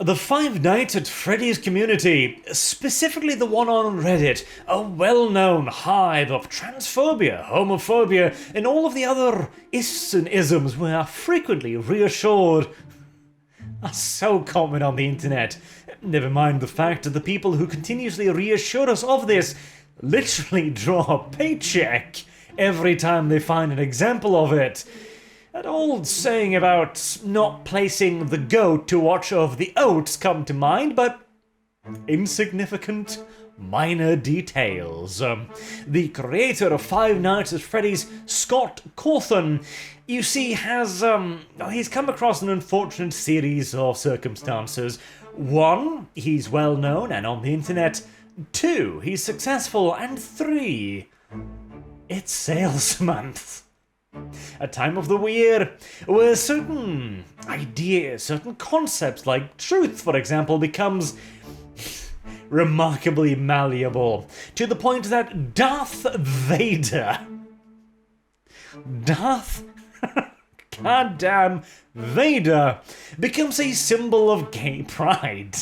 The Five Nights at Freddy's community, specifically the one on Reddit, a well-known hive of transphobia, homophobia, and all of the other ists and isms we are frequently reassured are so common on the internet. Never mind the fact that the people who continuously reassure us of this literally draw a paycheck every time they find an example of it. That old saying about not placing the goat to watch over the oats come to mind, but insignificant, minor details. The creator of Five Nights at Freddy's, Scott Cawthon, you see, he's come across an unfortunate series of circumstances. 1, he's well known and on the internet. 2, he's successful. And 3, it's sales month. A time of the year where certain ideas, certain concepts like truth, for example, becomes remarkably malleable, to the point that Darth goddamn Vader becomes a symbol of gay pride.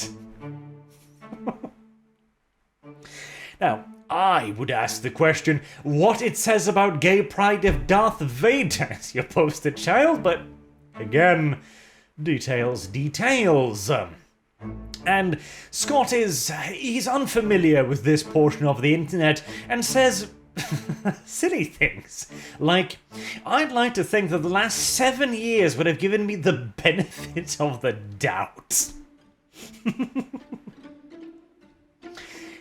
Now, I would ask the question what it says about gay pride if Darth Vader is your poster child, but again, details. And Scott he's unfamiliar with this portion of the internet and says silly things like, I'd like to think that the last 7 years would have given me the benefit of the doubt.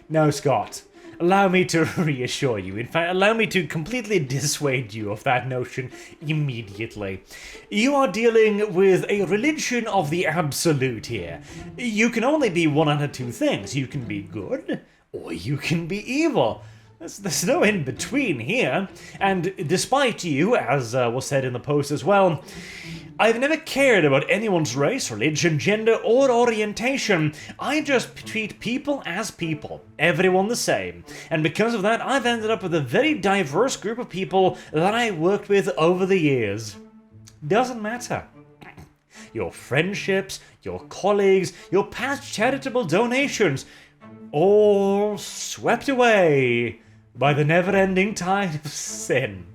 No, Scott. Allow me to reassure you. In fact, allow me to completely dissuade you of that notion immediately. You are dealing with a religion of the absolute here. You can only be one out of two things. You can be good, or you can be evil. There's no in between here. And despite you, as was said in the post as well, I've never cared about anyone's race, religion, gender, or orientation. I just treat people as people, everyone the same. And because of that, I've ended up with a very diverse group of people that I worked with over the years. Doesn't matter. Your friendships, your colleagues, your past charitable donations, all swept away by the never-ending tide of sin.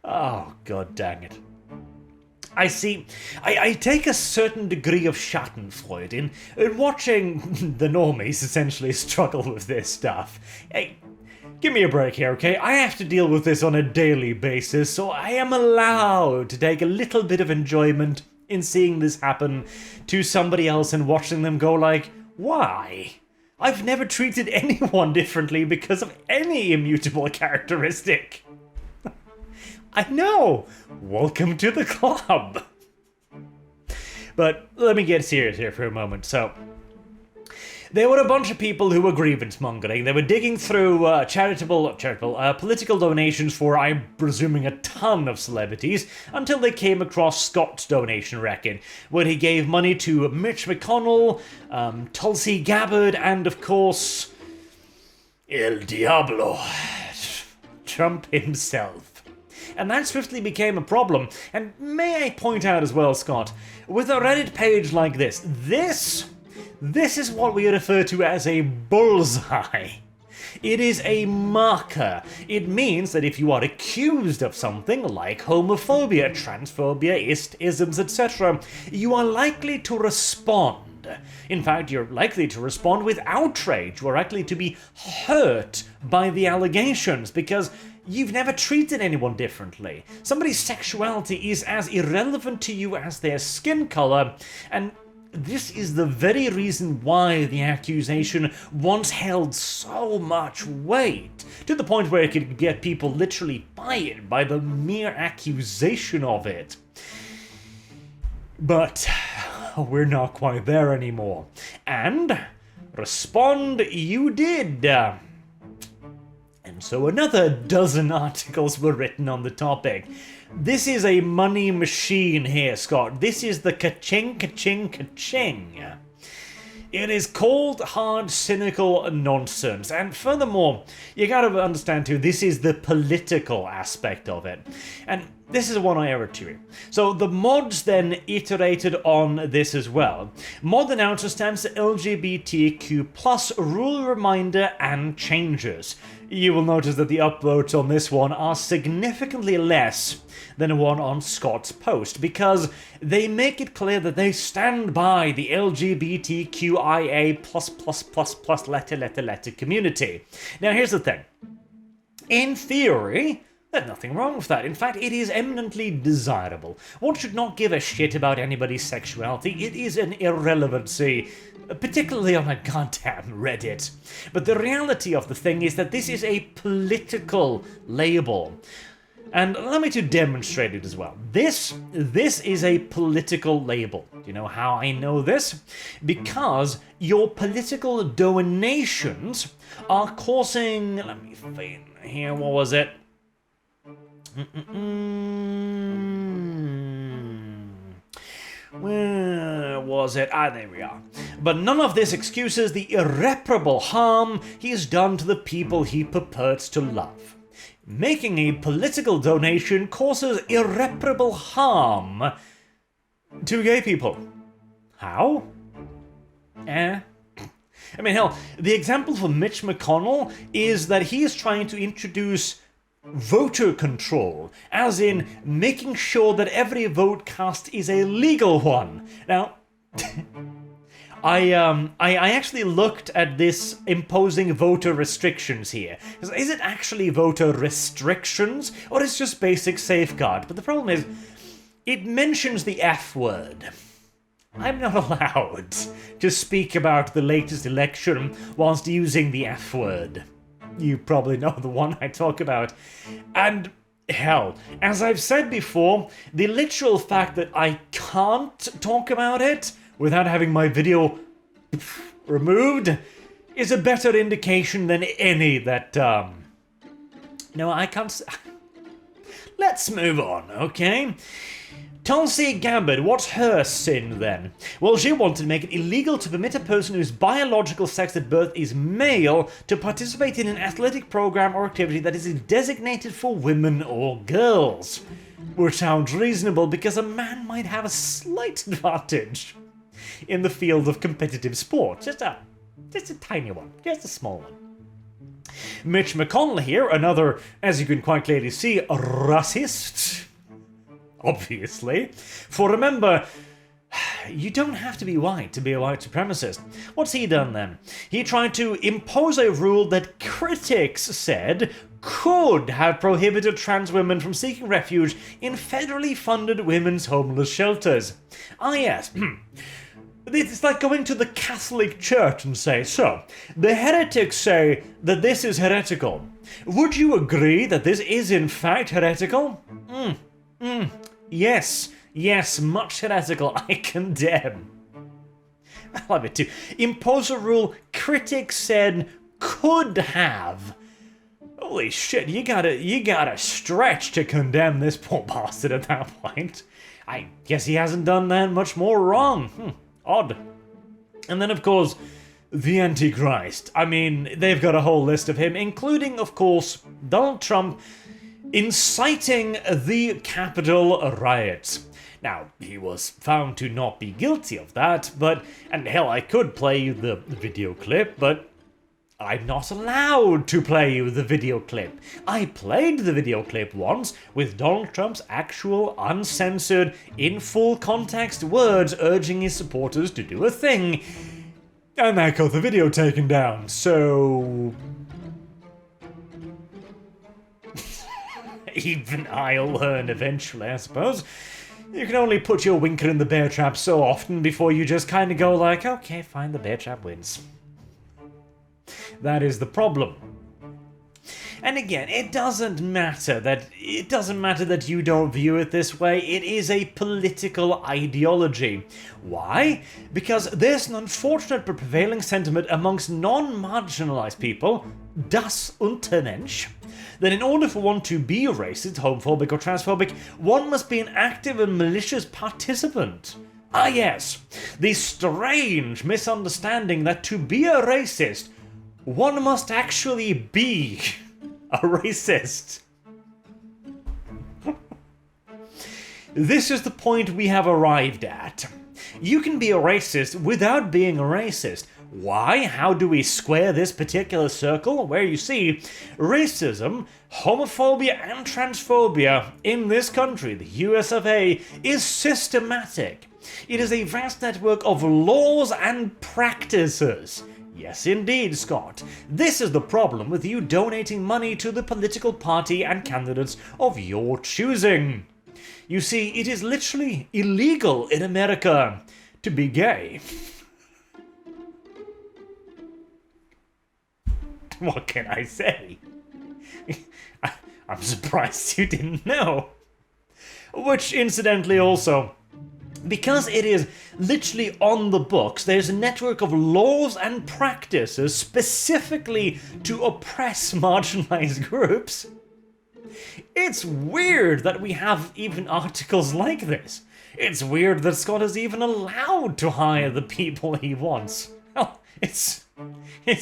Oh, god dang it. I see, I take a certain degree of schadenfreude in watching the normies essentially struggle with this stuff. Hey, give me a break here, okay? I have to deal with this on a daily basis, so I am allowed to take a little bit of enjoyment in seeing this happen to somebody else and watching them go like, why? I've never treated anyone differently because of any immutable characteristic. I know! Welcome to the club! But let me get serious here for a moment. So, there were a bunch of people who were grievance mongering. They were digging through political donations for, I'm presuming, a ton of celebrities, until they came across Scott's donation record, where he gave money to Mitch McConnell, Tulsi Gabbard, and of course, El Diablo, Trump himself. And that swiftly became a problem. And may I point out as well, Scott, with a Reddit page like this is what we refer to as a bullseye. It is a marker. It means that if you are accused of something like homophobia, transphobia, isms, etc., you are likely to respond. In fact, you're likely to respond with outrage. You're likely to be hurt by the allegations because you've never treated anyone differently. Somebody's sexuality is as irrelevant to you as their skin color, and this is the very reason why the accusation once held so much weight, to the point where it could get people literally fired by the mere accusation of it. But we're not quite there anymore. And respond you did. And so another dozen articles were written on the topic. This is a money machine here, Scott. This is the ka-ching, ka-ching, ka-ching. It is cold, hard, cynical nonsense. And furthermore, you gotta understand too, this is the political aspect of it. And this is one I ever to. So the mods then iterated on this as well. Mod announcer stands for LGBTQ plus rule reminder and changes. You will notice that the upvotes on this one are significantly less than the one on Scott's post, because they make it clear that they stand by the LGBTQIA plus letter community. Now here's the thing. In theory, there's nothing wrong with that. In fact, it is eminently desirable. One should not give a shit about anybody's sexuality. It is an irrelevancy, particularly on a goddamn Reddit. But the reality of the thing is that this is a political label. And allow me to demonstrate it as well. This is a political label. Do you know how I know this? Because your political donations are causing... Let me find here, what was it? Where was it? Ah, there we are. But none of this excuses the irreparable harm he has done to the people he purports to love. Making a political donation causes irreparable harm to gay people. How? I mean, hell, the example for Mitch McConnell is that he is trying to introduce voter control, as in making sure that every vote cast is a legal one. Now, I actually looked at this imposing voter restrictions here. Is it actually voter restrictions, or is it just basic safeguard? But the problem is, it mentions the F word. I'm not allowed to speak about the latest election whilst using the F word. You probably know the one I talk about. And hell, as I've said before, the literal fact that I can't talk about it without having my video removed is a better indication than any that, No, I can't... Let's move on, okay? Tulsi Gabbard, what's her sin then? Well, she wanted to make it illegal to permit a person whose biological sex at birth is male to participate in an athletic program or activity that is designated for women or girls. Which sounds reasonable because a man might have a slight advantage in the field of competitive sport. Just a tiny one. Just a small one. Mitch McConnell here, another, as you can quite clearly see, a racist. Obviously. For remember, you don't have to be white to be a white supremacist. What's he done then? He tried to impose a rule that critics said could have prohibited trans women from seeking refuge in federally funded women's homeless shelters. Ah yes, it's like going to the Catholic Church and say, so, the heretics say that this is heretical. Would you agree that this is in fact heretical? Yes, much heretical, I condemn. I love it too. Impose a rule critics said could have. Holy shit, you gotta stretch to condemn this poor bastard at that point. I guess he hasn't done that much more wrong. Odd. And then, of course, the Antichrist. I mean, they've got a whole list of him, including, of course, Donald Trump inciting the Capitol riots. Now, he was found to not be guilty of that, and hell, I could play you the video clip, but I'm not allowed to play you the video clip. I played the video clip once with Donald Trump's actual, uncensored, in full context words urging his supporters to do a thing, and that got the video taken down, so... Even I'll learn eventually, I suppose. You can only put your winker in the bear trap so often before you just kind of go like, okay, fine, the bear trap wins. That is the problem. And again, it doesn't matter that you don't view it this way. It is a political ideology. Why? Because there's an unfortunate but prevailing sentiment amongst non-marginalized people, das Untermensch, that in order for one to be racist, homophobic, or transphobic, one must be an active and malicious participant. Ah yes, the strange misunderstanding that to be a racist, one must actually be a racist. This is the point we have arrived at. You can be a racist without being a racist. Why? How do we square this particular circle? Where you see, racism, homophobia, and transphobia in this country, the US of A, is systematic. It is a vast network of laws and practices. Yes, indeed, Scott. This is the problem with you donating money to the political party and candidates of your choosing. You see, it is literally illegal in America to be gay. What can I say? I'm surprised you didn't know. Which, incidentally, also, because it is literally on the books, there's a network of laws and practices specifically to oppress marginalized groups. It's weird that we have even articles like this. It's weird that Scott is even allowed to hire the people he wants. Well, it's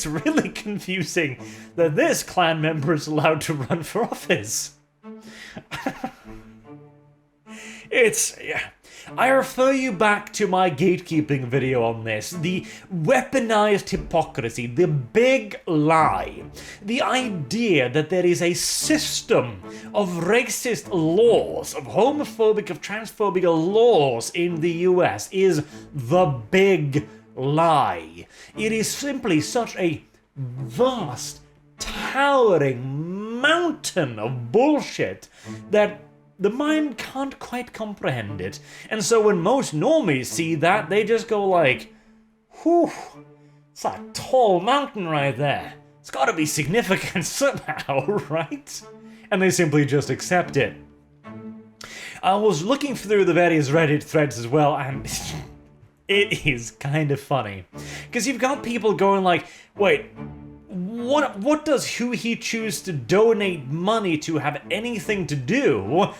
really confusing that this clan member is allowed to run for office. I refer you back to my gatekeeping video on this. The weaponized hypocrisy, the big lie. The idea that there is a system of racist laws, of homophobic, of transphobic laws in the US is the big lie. It is simply such a vast, towering mountain of bullshit that the mind can't quite comprehend it. And so when most normies see that, they just go like, whew, it's a tall mountain right there. It's gotta be significant somehow, right? And they simply just accept it. I was looking through the various Reddit threads as well, and it is kind of funny. Because you've got people going like, wait, what does who he choose to donate money to have anything to do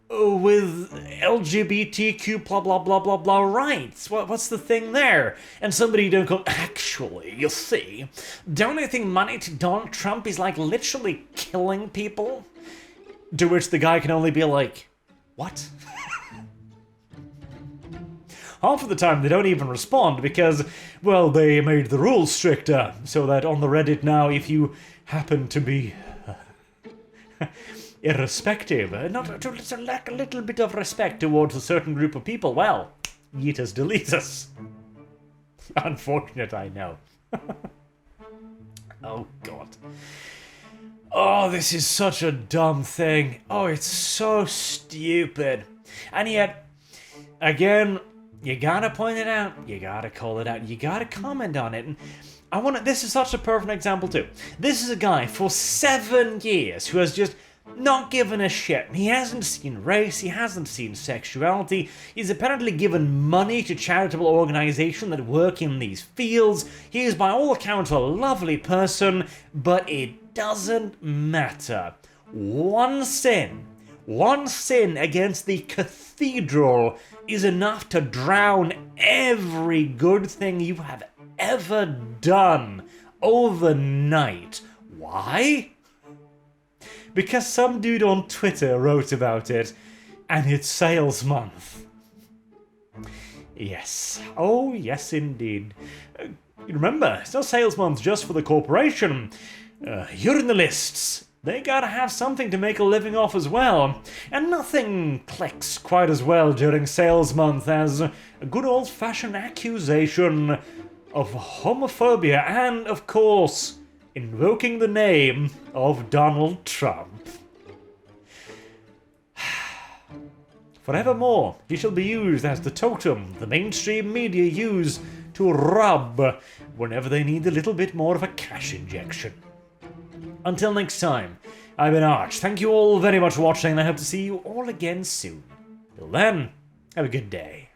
with LGBTQ blah blah blah blah blah rights? What's the thing there? And somebody don't go, actually, you see, donating money to Donald Trump is like literally killing people? To which the guy can only be like, what? Half of the time they don't even respond because, well, they made the rules stricter, so that on the Reddit now, if you happen to be irrespective, not to lack a little bit of respect towards a certain group of people, well, yeet us, delete us. Unfortunate, I know. Oh, God. Oh, this is such a dumb thing. Oh, it's so stupid. And yet, again, you gotta point it out, you gotta call it out, you gotta comment on it. And this is such a perfect example too. This is a guy for 7 years who has just not given a shit. He hasn't seen race, he hasn't seen sexuality, he's apparently given money to charitable organizations that work in these fields. He is by all accounts a lovely person, but it doesn't matter. One sin against the cathedral is enough to drown every good thing you have ever done overnight. Why? Because some dude on Twitter wrote about it, and it's sales month. Yes. Oh, yes, indeed. Remember, it's not sales month just for the corporation. Journalists, they gotta have something to make a living off as well. And nothing clicks quite as well during sales month as a good old-fashioned accusation of homophobia and, of course, invoking the name of Donald Trump. Forevermore, he shall be used as the totem the mainstream media use to rub whenever they need a little bit more of a cash injection. Until next time, I've been Arch. Thank you all very much for watching, and I hope to see you all again soon. Till then, have a good day.